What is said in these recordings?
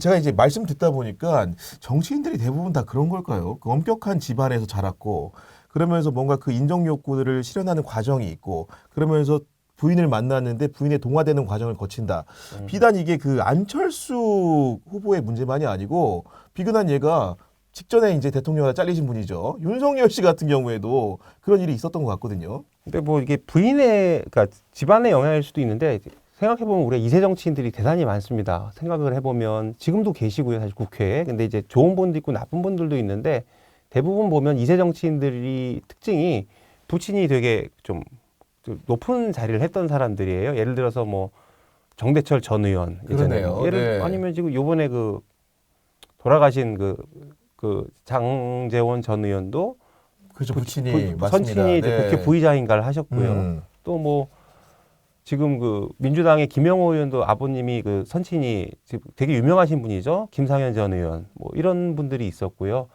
제가 이제 말씀 듣다 보니까 정치인들이 대부분 다 그런 걸까요? 그 엄격한 집안에서 자랐고 그러면서 뭔가 그 인정 욕구들을 실현하는 과정이 있고 그러면서 부인을 만났는데 부인에 동화되는 과정을 거친다. 비단 이게 그 안철수 후보의 문제만이 아니고 비근한 얘가 직전에 이제 대통령에 잘리신 분이죠. 윤석열 씨 같은 경우에도 그런 일이 있었던 것 같거든요. 근데 뭐 이게 부인의 그러니까 집안의 영향일 수도 있는데 생각해보면 우리 2세 정치인들이 대단히 많습니다. 생각을 해보면 지금도 계시고요, 사실 국회에. 근데 이제 좋은 분도 있고 나쁜 분들도 있는데 대부분 보면 2세 정치인들이 특징이 부친이 되게 좀 높은 자리를 했던 사람들이에요. 예를 들어서 뭐 정대철 전 의원, 그러네요. 네. 아니면 지금 요번에 그 돌아가신 그 장제원 전 의원도 그렇죠. 부친이 맞습니다. 선친이 이제 네. 국회 부의장인가를 하셨고요. 또 뭐 지금 그 민주당의 김영호 의원도 아버님이 그 선친이 지금 되게 유명하신 분이죠. 김상현 전 의원 뭐 이런 분들이 있었고요.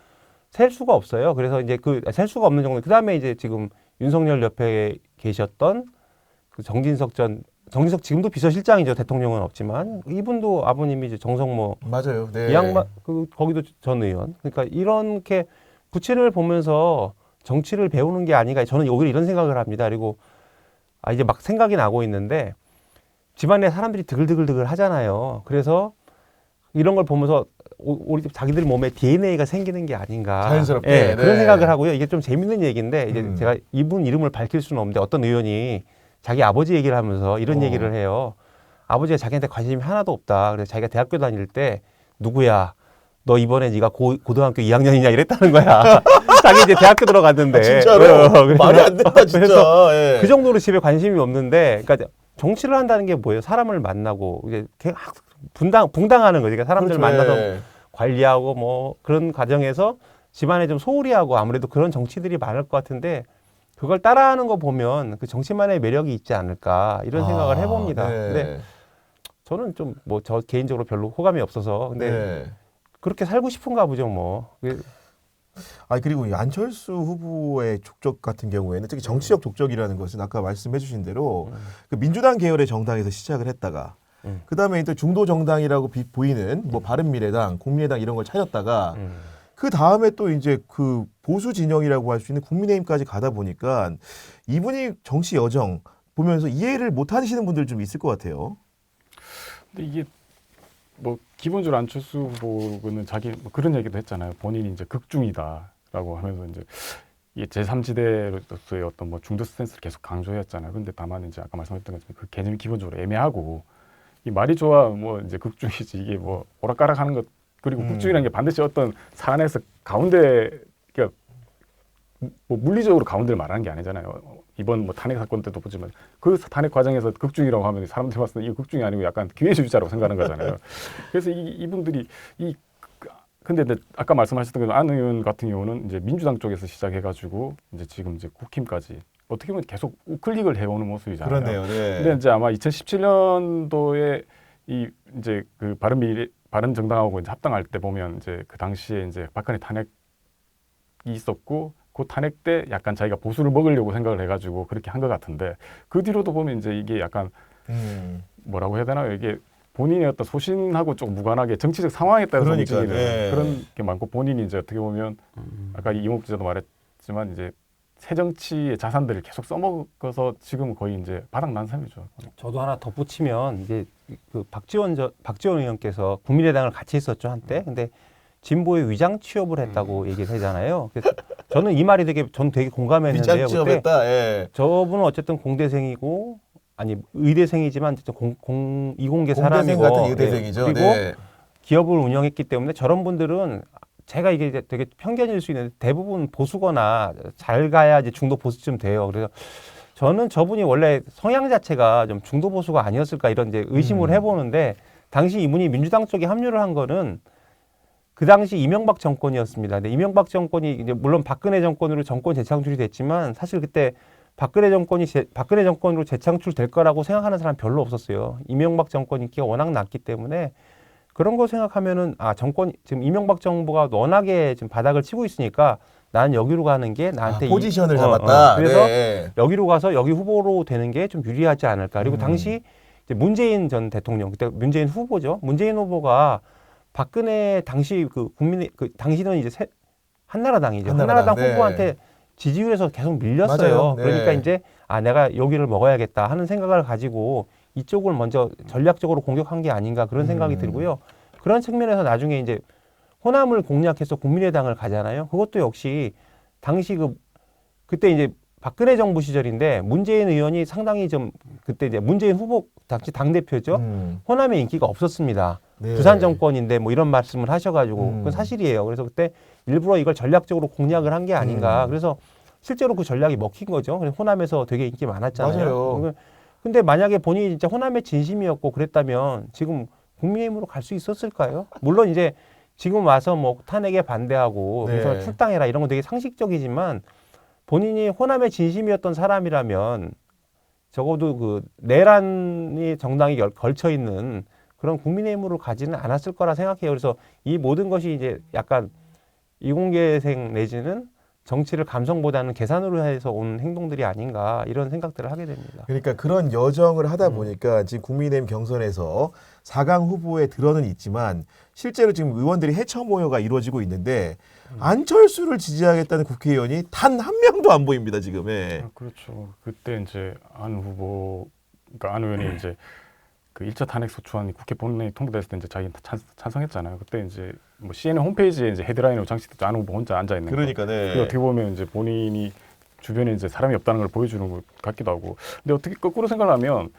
셀 수가 없어요. 그래서 이제 셀 수가 없는 정도. 그 다음에 이제 지금 윤석열 옆에 계셨던 그 정진석 지금도 비서실장이죠. 대통령은 없지만 이분도 아버님이 이제 정성모 맞아요. 네. 이 양반 거기도 전 의원. 그러니까 이렇게 부친을 보면서 정치를 배우는 게 아닌가. 저는 오히려 이런 생각을 합니다. 그리고 이제 막 생각이 나고 있는데 집안에 사람들이 드글드글 하잖아요. 그래서 이런 걸 보면서 우리 자기들 몸에 DNA가 생기는 게 아닌가. 자연스럽게. 네, 네. 그런 생각을 하고요. 이게 좀 재밌는 얘기인데 이제 제가 이분 이름을 밝힐 수는 없는데 어떤 의원이 자기 아버지 얘기를 하면서 이런 얘기를 해요. 아버지가 자기한테 관심이 하나도 없다. 그래서 자기가 대학교 다닐 때 누구야? 너 이번에 네가 고등학교 2학년이냐 이랬다는 거야. 자기 이제 대학교 들어갔는데. 진짜로? 말이 안 된다 진짜. 그래서 예. 그 정도로 집에 관심이 없는데, 그러니까 정치를 한다는 게 뭐예요? 사람을 만나고 이제 붕당하는 거지. 그러니까 사람들 그렇죠. 만나서 예. 관리하고 뭐 그런 과정에서 집안에 좀 소홀히 하고 아무래도 그런 정치들이 많을 것 같은데 그걸 따라하는 거 보면 그 정치만의 매력이 있지 않을까 이런 생각을 해봅니다. 네. 근데 저는 좀 뭐 저 개인적으로 별로 호감이 없어서 근데 네. 그렇게 살고 싶은가 보죠 뭐. 그리고 이 안철수 후보의 족적 같은 경우에는 특히 정치적 족적이라는 것은 아까 말씀해 주신 대로 그 민주당 계열의 정당에서 시작을 했다가 그다음에 또 중도 정당이라고 보이는 뭐 바른미래당, 국민의당 이런 걸 차렸다가 그 다음에 또 이제 그 보수 진영이라고 할 수 있는 국민의힘까지 가다 보니까 이분이 정치 여정 보면서 이해를 못 하시는 분들 좀 있을 것 같아요. 근데 이게 뭐 기본적으로 안철수 후보는 자기 뭐 그런 얘기도 했잖아요. 본인이 이제 극중이다라고 하면서 이제 이게 제3지대로서의 어떤 뭐 중도 스탠스를 계속 강조했잖아요. 근데 다만 이제 아까 말씀하셨던 것처럼 그 개념이 기본적으로 애매하고 이 말이 좋아 뭐 이제 극중이지 이게 뭐 오락가락하는 것 그리고 극중이라는 게 반드시 어떤 사안에서 가운데 그러니까 뭐 물리적으로 가운데를 말하는 게 아니잖아요. 이번 뭐 탄핵 사건 때도 보지만 그 탄핵 과정에서 극중이라고 하면 사람들이 봤을 때 이거 극중이 아니고 약간 기회주의자라고 생각하는 거잖아요. 그래서 이분들이 근데 아까 말씀하셨던 안 의원 같은 경우는 이제 민주당 쪽에서 시작해가지고 이제 지금 이제 국힘까지 어떻게 보면 계속 우클릭을 해오는 모습이잖아요. 그렇네요. 네. 근데 이제 아마 2017년도에 이 이제 그 바른정당하고 이제 합당할 때 보면 이제 그 당시에 이제 박근혜 탄핵이 있었고 그 탄핵 때 약간 자기가 보수를 먹으려고 생각을 해가지고 그렇게 한 것 같은데 그 뒤로도 보면 이제 이게 약간 뭐라고 해야 되나요? 이게 본인의 어떤 소신하고 조금 무관하게 정치적 상황에 따라서 움직이는 그런 게 많고 본인이 이제 어떻게 보면 아까 이목 기자도 말했지만 이제 새 정치의 자산들을 계속 써먹어서 지금 거의 이제 바닥난 셈이죠. 저도 하나 덧붙이면 이제 그 박지원 의원께서 국민의당을 같이 했었죠 한때. 근데 진보의 위장 취업을 했다고 얘기를 하잖아요. 그래서 저는 이 말이 전 되게 공감했는데요. 위장 취업했다. 예. 저분은 어쨌든 공대생이고 의대생이지만 이공계 사람이고 공대생 같은 의대생이죠. 그리고 네. 기업을 운영했기 때문에 저런 분들은 제가 이게 되게 편견일 수 있는데 대부분 보수거나 잘 가야 이제 중도 보수쯤 돼요. 그래서 저는 저분이 원래 성향 자체가 좀 중도 보수가 아니었을까 이런 이제 의심을 해보는데 당시 이분이 민주당 쪽에 합류를 한 거는 그 당시 이명박 정권이었습니다. 근데 이명박 정권이 이제 물론 박근혜 정권으로 정권 재창출이 됐지만 사실 그때 박근혜 정권으로 재창출될 거라고 생각하는 사람 별로 없었어요. 이명박 정권 인기가 워낙 낮기 때문에 그런 거 생각하면은 지금 이명박 정부가 워낙에 지금 바닥을 치고 있으니까 나는 여기로 가는 게 나한테 포지션을 잡았다. 그래서 네. 여기로 가서 여기 후보로 되는 게 좀 유리하지 않을까. 그리고 당시 이제 문재인 전 대통령 그때 문재인 후보죠. 문재인 후보가 박근혜 당시 그 국민의 그 당시는 이제 한나라당이죠. 한나라당, 한나라당 네. 후보한테 지지율에서 계속 밀렸어요. 맞아요. 네. 그러니까 이제 내가 여기를 먹어야겠다 하는 생각을 가지고 이쪽을 먼저 전략적으로 공격한 게 아닌가 그런 생각이 들고요. 그런 측면에서 나중에 이제 호남을 공략해서 국민의당을 가잖아요. 그것도 역시 당시 그때 이제 박근혜 정부 시절인데 문재인 의원이 상당히 좀 그때 이제 문재인 후보 당시 당대표죠. 호남에 인기가 없었습니다. 네. 부산 정권인데 뭐 이런 말씀을 하셔가지고 그건 사실이에요. 그래서 그때 일부러 이걸 전략적으로 공략을 한 게 아닌가. 그래서 실제로 그 전략이 먹힌 거죠. 그래서 호남에서 되게 인기 많았잖아요. 맞아요. 근데 만약에 본인이 진짜 호남의 진심이었고 그랬다면 지금 국민의힘으로 갈 수 있었을까요? 물론 이제 지금 와서 뭐 탄핵에 반대하고 네. 그래서 출당해라 이런 건 되게 상식적이지만 본인이 호남의 진심이었던 사람이라면 적어도 그 내란이 정당이 걸쳐 있는 그런 국민의힘으로 가지는 않았을 거라 생각해요. 그래서 이 모든 것이 이제 약간 이공계생 내지는 정치를 감성보다는 계산으로 해서 온 행동들이 아닌가 이런 생각들을 하게 됩니다. 그러니까 그런 여정을 하다 보니까 지금 국민의힘 경선에서 4강 후보에 들어는 있지만 실제로 지금 의원들이 해처 모여가 이루어지고 있는데 안철수를 지지하겠다는 국회의원이 단 한 명도 안 보입니다 지금. 예. 그렇죠. 그때 이제 안 후보, 그러니까 안 의원이 이제 그 1차 탄핵 소추안이 국회 본회의 통과됐을 때 이제 자기 찬성했잖아요. 그때 이제 뭐 CNN 홈페이지에 이제 헤드라인으로 장식됐죠. 안 후보 혼자 앉아 있는 거. 그러니까 네. 그 어떻게 보면 이제 본인이 주변에 이제 사람이 없다는 걸 보여주는 것 같기도 하고. 근데 어떻게 거꾸로 생각하면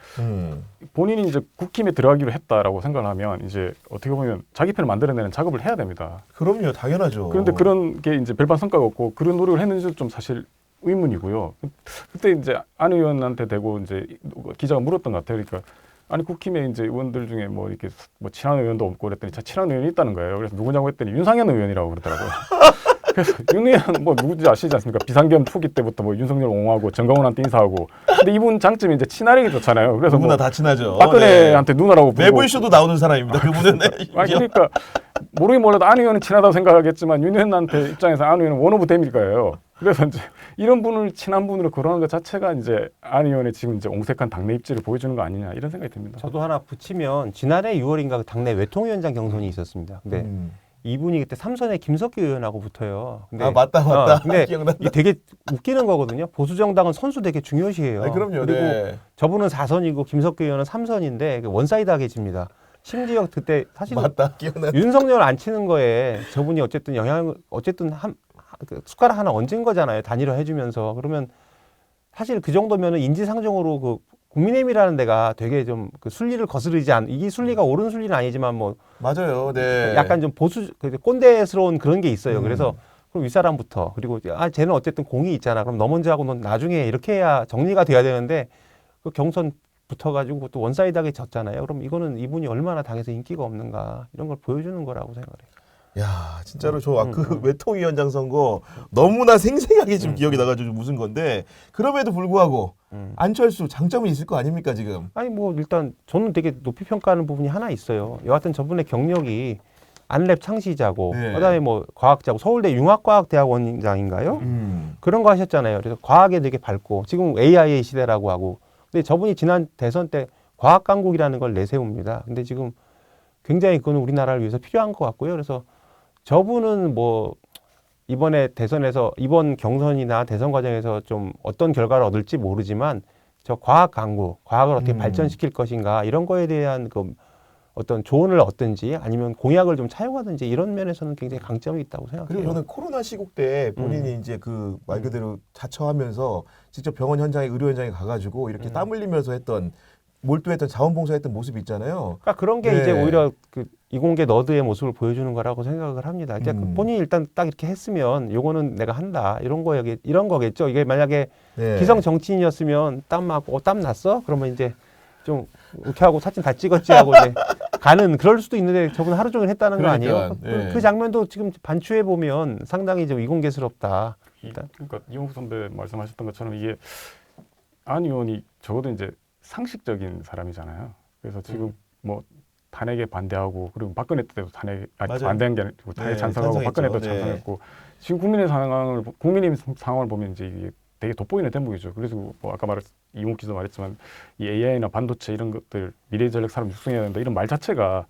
본인이 이제 국힘에 들어가기로 했다라고 생각을 하면 이제 어떻게 보면 자기 편을 만들어내는 작업을 해야 됩니다. 그럼요, 당연하죠. 그런데 그런 게 이제 별반 성과가 없고 그런 노력을 했는지도 좀 사실 의문이고요. 그때 이제 안 의원한테 대고 이제 기자가 물었던 것 같아요. 그러니까 아니 국힘에 이제 의원들 중에 뭐 이렇게 뭐 친한 의원도 없고 그랬더니 친한 의원이 있다는 거예요. 그래서 누구냐고 했더니 윤상현 의원이라고 그러더라고요. 그래서 윤 의원 뭐 누구지 아시지 않습니까? 비상겸 초기 때부터 뭐 윤석열 옹호하고 정강훈한테 인사하고. 근데 이분 장점이 이제 친화력이 좋잖아요. 그래서 누구나 뭐 다 친하죠. 박근혜한테 누나라고 부르고. 매불쇼도 나오는 사람입니다. 그분은. 그러니까 모르긴 몰라도 안 의원은 친하다고 생각하겠지만 윤 의원한테 입장에서 안 의원은 원 오브 데미일 거예요. 그래서 이제 이런 분을 친한 분으로 거론하는 것 자체가 이제 안 의원의 지금 이제 옹색한 당내 입지를 보여주는 거 아니냐 이런 생각이 듭니다. 저도 하나 붙이면 지난해 6월인가 당내 외통위원장 경선이 있었습니다. 근데 이분이 그때 삼선의 김석기 의원하고 붙어요. 근데, 아 맞다. 근데 기억난다. 이게 되게 웃기는 거거든요. 보수 정당은 선수 되게 중요시해요. 아니, 그럼요. 그리고 네. 저분은 4선이고 김석기 의원은 3선인데 원사이드하게 집니다. 심지어 그때 사실 맞다. 기억난다. 윤석열 안 치는 거에 저분이 어쨌든 그 숟가락 하나 얹은 거잖아요. 단일화 해주면서. 그러면 사실 그 정도면은 인지상정으로 그 국민의힘이라는 데가 되게 좀 그 순리를 거스르지 이게 순리가 옳은 순리는 아니지만 뭐 맞아요. 네. 약간 좀 보수 꼰대스러운 그런 게 있어요. 그래서 그럼 윗사람부터 그리고 쟤는 어쨌든 공이 있잖아. 그럼 너 먼저 하고 넌 나중에 이렇게 해야 정리가 돼야 되는데 그 경선 붙어가지고 또 원사이드하게 졌잖아요. 그럼 이거는 이분이 얼마나 당에서 인기가 없는가 이런 걸 보여주는 거라고 생각해요. 야, 진짜로 저 그 외통위원장 선거 너무나 생생하게 지금 기억이 나가지고 무슨 건데 그럼에도 불구하고 안철수 장점이 있을 거 아닙니까 지금? 아니 뭐 일단 저는 되게 높이 평가하는 부분이 하나 있어요. 여하튼 저분의 경력이 안랩 창시자고 네. 그다음에 뭐 과학자고 서울대 융합과학대학원장인가요? 그런 거 하셨잖아요. 그래서 과학에 되게 밝고 지금 AI의 시대라고 하고 근데 저분이 지난 대선 때 과학 강국이라는 걸 내세웁니다. 근데 지금 굉장히 그건 우리나라를 위해서 필요한 것 같고요. 그래서 저분은 뭐 이번에 대선에서 이번 경선이나 대선 과정에서 좀 어떤 결과를 얻을지 모르지만 저 과학 강국, 과학을 어떻게 발전시킬 것인가 이런 거에 대한 그 어떤 조언을 얻든지 아니면 공약을 좀 차용하든지 이런 면에서는 굉장히 강점이 있다고 생각해요. 그리고 저는 코로나 시국 때 본인이 이제 그 말 그대로 자처하면서 직접 병원 현장에 의료 현장에 가가지고 이렇게 땀 흘리면서 했던 몰두했던 자원봉사했던 모습이 있잖아요. 그러니까 그런 게 네. 이제 오히려 그 이공계 너드의 모습을 보여주는 거라고 생각을 합니다. 그러니까 본인이 일단 딱 이렇게 했으면 요거는 내가 한다 이런 거겠죠. 이게 만약에 네. 기성 정치인이었으면 땀 났어? 그러면 이제 좀 이렇게 하고 사진 다 찍었지 하고 이제 가는 그럴 수도 있는데 저분 하루 종일 했다는 거 아니에요? 그러니까, 네. 그 장면도 지금 반추해 보면 상당히 좀 이공계스럽다. 일단. 그러니까 이용수 선배 말씀하셨던 것처럼 이게 안 의원이 적어도 이제 상식적인 사람이잖아요. 그래서 지금 뭐 탄핵에 반대하고 그리고 박근혜 때도 맞아요. 반대한 게 아니고 탄핵 네, 찬성하고 찬성했죠. 박근혜도 네. 찬성했고 지금 국민의 상황을 보면 이제 이게 되게 돋보이는 대목이죠. 그래서 뭐 아까 이용욱 기자 말했지만 이 AI나 반도체 이런 것들 미래 전략 사람 육성해야 된다 이런 말 자체가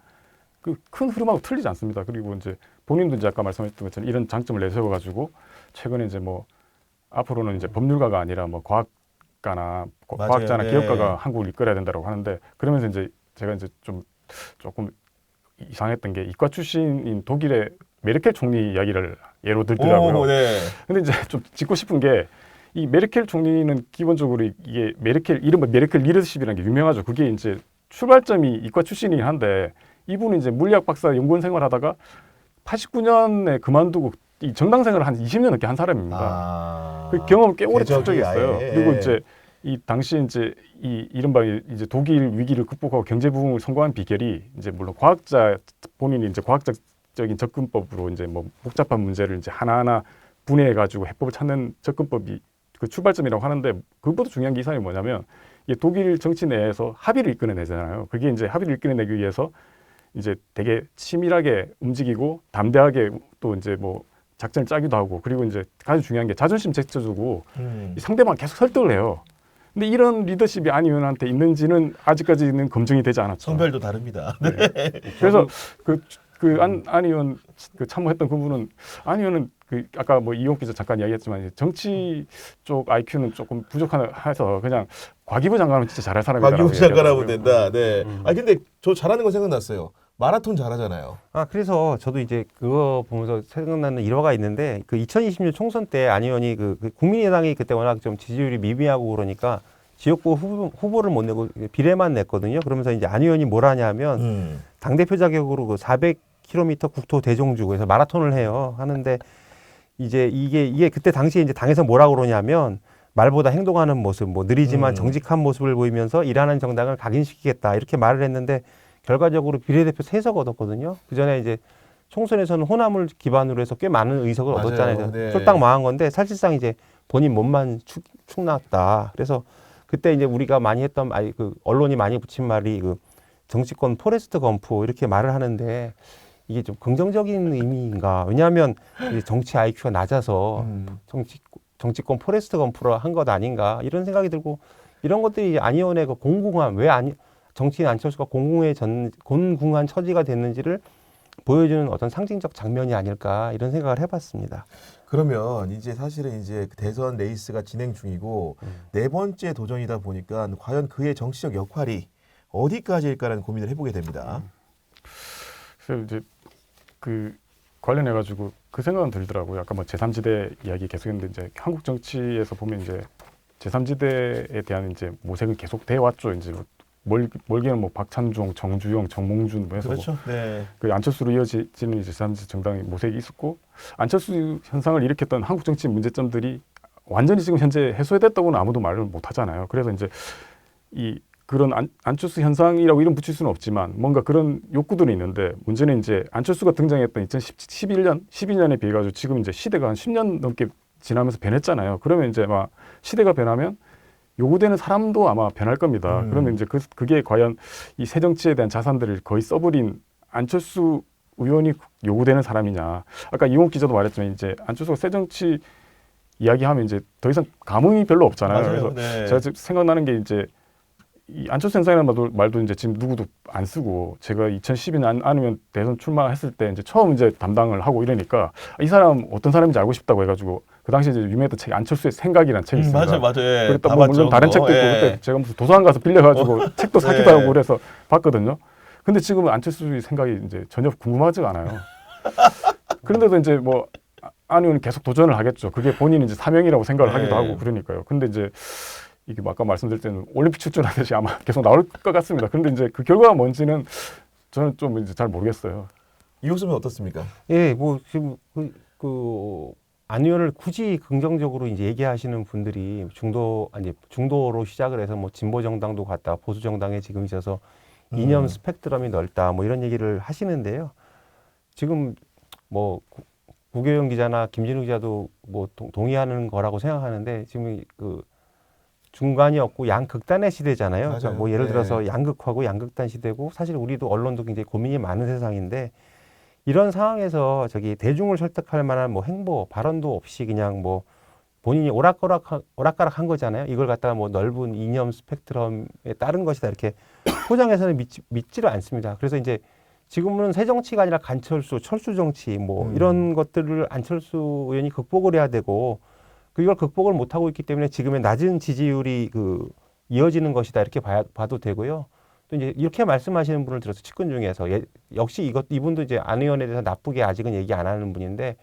그 큰 흐름하고 틀리지 않습니다. 그리고 이제 본인도 이제 아까 말씀하셨던 것처럼 이런 장점을 내세워 가지고 최근에 이제 뭐 앞으로는 이제 법률가가 아니라 뭐 과학가나 맞아요. 과학자나 네. 기업가가 한국을 이끌어야 된다고 하는데 그러면서 이제 제가 이제 좀 조금 이상했던 게 이과 출신인 독일의 메르켈 총리 이야기를 예로 들더라고요. 네. 근데 이제 좀 짚고 싶은 게 이 메르켈 총리는 기본적으로 이게 메르켈 이른바 메르켈 리더십이라는 게 유명하죠. 그게 이제 출발점이 이과 출신이긴 한데 이분은 이제 물리학 박사 연구원 생활하다가 89년에 그만두고 이 정당 생활을 한 20년 넘게 한 사람입니다. 아, 그 경험을 꽤 오래 궤적이 축적했어요. 아예. 그리고 이제 이 당시 이제 이 이른바 이제 독일 위기를 극복하고 경제 부흥을 성공한 비결이 이제 물론 과학자 본인이 이제 과학적인 접근법으로 이제 뭐 복잡한 문제를 이제 하나하나 분해해 가지고 해법을 찾는 접근법이 그 출발점이라고 하는데 그것보다 중요한 게 이 사람이 뭐냐면 이 독일 정치 내에서 합의를 이끌어내잖아요. 그게 이제 합의를 이끌어내기 위해서 이제 되게 치밀하게 움직이고 담대하게 또 이제 뭐 작전을 짜기도 하고 그리고 이제 가장 중요한 게 자존심 제쳐주고 이 상대방 계속 설득을 해요. 근데 이런 리더십이 안 의원한테 있는지는 아직까지는 검증이 되지 않았죠. 성별도 다릅니다. 그래서 안 의원 그 참모했던 그분은 안 의원은 그 아까 뭐 이용 기자 잠깐 이야기했지만 이제 정치 쪽 IQ는 조금 부족해서 그냥 과기부 장관은 진짜 잘할 사람이다라고 과기부 장관하면 얘기하더라고요. 된다. 네. 아 근데 저 잘하는 거 생각났어요. 마라톤 잘하잖아요. 아, 그래서 저도 이제 그거 보면서 생각나는 일화가 있는데 그 2020년 총선 때 안 의원이 그 국민의당이 그때 워낙 좀 지지율이 미미하고 그러니까 지역구 후보를 못 내고 비례만 냈거든요. 그러면서 이제 안 의원이 뭘 하냐면 당대표 자격으로 그 400km 국토 대종주 그래서 마라톤을 해요. 하는데 이제 이게 그때 당시에 이제 당에서 뭐라 그러냐면 말보다 행동하는 모습, 뭐 느리지만 정직한 모습을 보이면서 일하는 정당을 각인시키겠다 이렇게 말을 했는데 결과적으로 비례대표 3석 얻었거든요. 그 전에 이제 총선에서는 호남을 기반으로 해서 꽤 많은 의석을 맞아요. 얻었잖아요. 네. 쫄딱 망한 건데 사실상 이제 본인 몸만 축났다. 그래서 그때 이제 우리가 많이 했던 그 언론이 많이 붙인 말이 그 정치권 포레스트 검프 이렇게 말을 하는데 이게 좀 긍정적인 의미인가? 왜냐하면 이제 정치 IQ가 낮아서 정치권 포레스트 검프로 한 것 아닌가 이런 생각이 들고 이런 것들이 이제 안 의원의 그 공공함 왜 정치인 안철수가 곤궁한 처지가 됐는지를 보여주는 어떤 상징적 장면이 아닐까 이런 생각을 해봤습니다. 그러면 이제 사실은 이제 대선 레이스가 진행 중이고 네 번째 도전이다 보니까 과연 그의 정치적 역할이 어디까지일까라는 고민을 해보게 됩니다. 그래서 이제 그 관련해 가지고 그 생각은 들더라고요. 아까 뭐 제3지대 이야기 계속했는데 이제 한국 정치에서 보면 이제 제3지대에 대한 이제 모색은 계속 돼 왔죠. 이제 멀게는 뭐 박찬종, 정주영, 정몽준 뭐 해서 그렇죠. 네. 그 안철수로 이어지는 이제 제3지대 정당의 모색이 있었고 안철수 현상을 일으켰던 한국 정치 문제점들이 완전히 지금 현재 해소됐다고는 아무도 말을 못 하잖아요. 그래서 이제 이 그런 안철수 현상이라고 이름 붙일 수는 없지만 뭔가 그런 욕구들이 있는데 문제는 이제 안철수가 등장했던 12년에 비해 가지고 지금 이제 시대가 한 10년 넘게 지나면서 변했잖아요. 그러면 이제 막 시대가 변하면 요구되는 사람도 아마 변할 겁니다. 그러면 이제 그게 과연 이 새정치에 대한 자산들을 거의 써버린 안철수 의원이 요구되는 사람이냐. 아까 이용 기자도 말했지만 이제 안철수가 새정치 이야기하면 이제 더 이상 감흥이 별로 없잖아요. 맞아요. 그래서 네. 제가 지금 생각나는 게 이제 이 안철수 현상이라는 말도 이제 지금 누구도 안 쓰고 제가 2012년 아니면 대선 출마했을 때 이제 처음 이제 담당을 하고 이러니까 이 사람 어떤 사람인지 알고 싶다고 해가지고 그 당시에 이제 유명했던 책이 안철수의 생각이라는 책이 있습니다. 맞아요. 예. 그랬다 다 뭐 봤죠, 물론 다른 그거. 책도 있고 예. 그때 제가 무슨 도서관 가서 빌려가지고 책도 사기도 네. 하고 그래서 봤거든요. 근데 지금은 안철수의 생각이 이제 전혀 궁금하지가 않아요. 그런데도 이제 뭐 안 의원은 계속 도전을 하겠죠. 그게 본인이 이제 사명이라고 생각을 네. 하기도 하고 그러니까요. 근데 이제 이게 아까 말씀드릴 때는 올림픽 출전하듯이 아마 계속 나올 것 같습니다. 그런데 이제 그 결과가 뭔지는 저는 좀 이제 잘 모르겠어요. 이호수는 어떻습니까? 예, 뭐 지금 안 의원을 굳이 긍정적으로 이제 얘기하시는 분들이 중도로 시작을 해서 뭐 진보 정당도 갔다 보수 정당에 지금 있어서 이념 스펙트럼이 넓다 뭐 이런 얘기를 하시는데요. 지금 뭐 구교영 기자나 김진우 기자도 뭐 동의하는 거라고 생각하는데 지금 그 중간이 없고 양극단의 시대잖아요. 그러니까 뭐 예를 들어서 양극화고 양극단 시대고 사실 우리도 언론도 굉장히 고민이 많은 세상인데 이런 상황에서 저기 대중을 설득할 만한 뭐 행보 발언도 없이 그냥 뭐 본인이 오락가락한 거잖아요. 이걸 갖다가 뭐 넓은 이념 스펙트럼에 따른 것이다 이렇게 포장해서는 믿지를 않습니다. 그래서 이제 지금은 새 정치가 아니라 간철수, 철수 정치 뭐 이런 것들을 안철수 의원이 극복을 해야 되고 이걸 극복을 못 하고 있기 때문에 지금의 낮은 지지율이 이어지는 것이다 이렇게 봐도 되고요. 또 이제 이렇게 말씀하시는 분을 들어서 측근 중에서 역시 이분도 이제 안 의원에 대해서 나쁘게 아직은 얘기 안 하는 분인데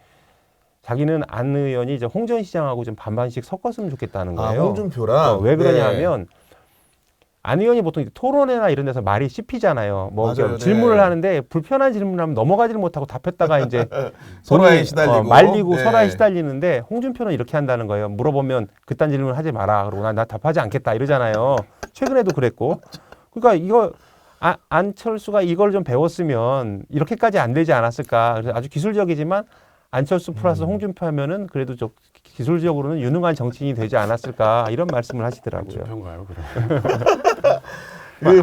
자기는 안 의원이 이제 홍 전 시장하고 좀 반반씩 섞었으면 좋겠다는 거예요. 홍준표랑 왜 그러냐 네. 하면 안 의원이 보통 이제 토론회나 이런 데서 말이 씹히잖아요. 뭐 맞아요, 질문을 네. 하는데 불편한 질문을 하면 넘어가지를 못하고 답했다가 이제 설화에 본인이, 시달리고 말리고 네. 설화에 시달리는데 홍준표는 이렇게 한다는 거예요. 물어보면 그딴 질문 하지 마라. 그러고 나 답하지 않겠다 이러잖아요. 최근에도 그랬고. 그러니까 이거 안철수가 이걸 좀 배웠으면 이렇게까지 안 되지 않았을까. 그래서 아주 기술적이지만 안철수 플러스 홍준표 하면은 그래도 좀 기술적으로는 유능한 정치인이 되지 않았을까 이런 말씀을 하시더라고요. 편가요, 그럼?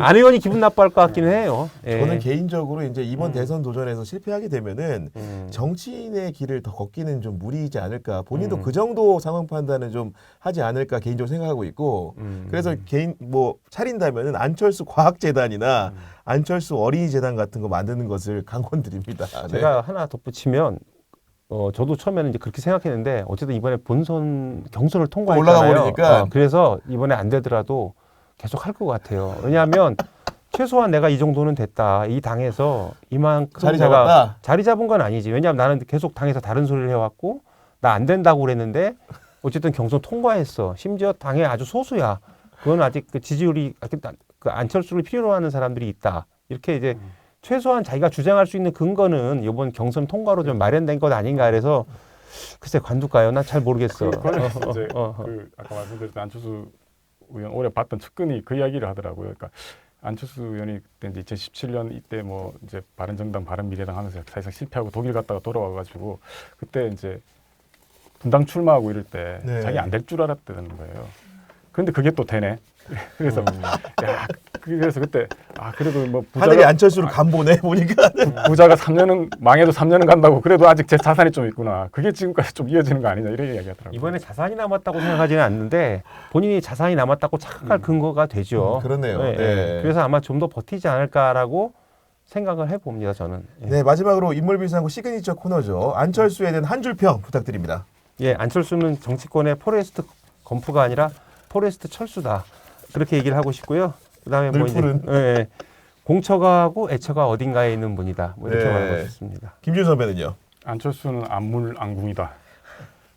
안 의원이 기분 나빠할 것 같기는 해요. 예. 저는 개인적으로 이제 이번 대선 도전에서 실패하게 되면은 음. 정치인의 길을 더 걷기는 좀 무리이지 않을까. 본인도 그 정도 상황 판단은 좀 하지 않을까 개인적으로 생각하고 있고. 그래서 개인 뭐 차린다면은 안철수 과학재단이나 안철수 어린이재단 같은 거 만드는 것을 강권드립니다. 네. 제가 하나 덧붙이면 저도 처음에는 이제 그렇게 생각했는데 어쨌든 이번에 본선 경선을 통과했잖아요. 올라가 버리니까. 그래서 이번에 안 되더라도 계속 할 것 같아요. 왜냐하면 최소한 내가 이 정도는 됐다. 이 당에서 이만큼 자리 내가 잡았다? 자리 잡은 건 아니지. 왜냐하면 나는 계속 당에서 다른 소리를 해왔고 나 안 된다고 그랬는데 어쨌든 경선 통과했어. 심지어 당의 아주 소수야. 그건 아직 그 지지율이 그 안철수를 필요로 하는 사람들이 있다. 이렇게 이제 최소한 자기가 주장할 수 있는 근거는 이번 경선 통과로 좀 마련된 것 아닌가 그래서 글쎄 관둘까요? 난 잘 모르겠어. 그거는 이제 그 아까 말씀드렸던 안철수 의원 오래 봤던 측근이 그 이야기를 하더라고요. 그러니까 안철수 의원이 그때 이제 2017년 이때 뭐 이제 바른정당, 바른미래당 하면서 사실상 실패하고 독일 갔다가 돌아와가지고 그때 이제 분당 출마하고 이럴 때 네. 자기 안 될 줄 알았다는 거예요. 그런데 그게 또 되네. 그래서 야, 그래서 그때 그래도 뭐 하늘이 안철수를 간보네 보니까. 부자가 3년은 망해도 3년은 간다고 그래도 아직 제 자산이 좀 있구나. 그게 지금까지 좀 이어지는 거 아니냐 이렇게 이야기하더라고요. 이번에 자산이 남았다고 생각하지는 않는데 본인이 자산이 남았다고 착각할 근거가 되죠. 그렇네요. 네, 네. 그래서 아마 좀 더 버티지 않을까라고 생각을 해봅니다. 저는. 네, 마지막으로 인물비상고 시그니처 코너죠. 안철수에 대한 한 줄 평 부탁드립니다. 예, 안철수는 정치권의 포레스트 검프가 아니라 포레스트 철수다. 그렇게 얘기를 하고 싶고요. 그다음에 뭐 이제 늘 예, 공처가하고 애처가 어딘가에 있는 분이다. 뭐 이렇게 네. 말하고 싶습니다. 김준 선배는요? 안철수는 안물안궁이다.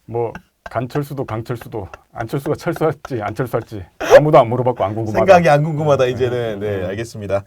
뭐 간철수도 강철수도 안철수가 철수할지 안 철수할지 아무도 안 물어봤고 안 궁금하다. 생각이 안 궁금하다 이제는. 네, 알겠습니다.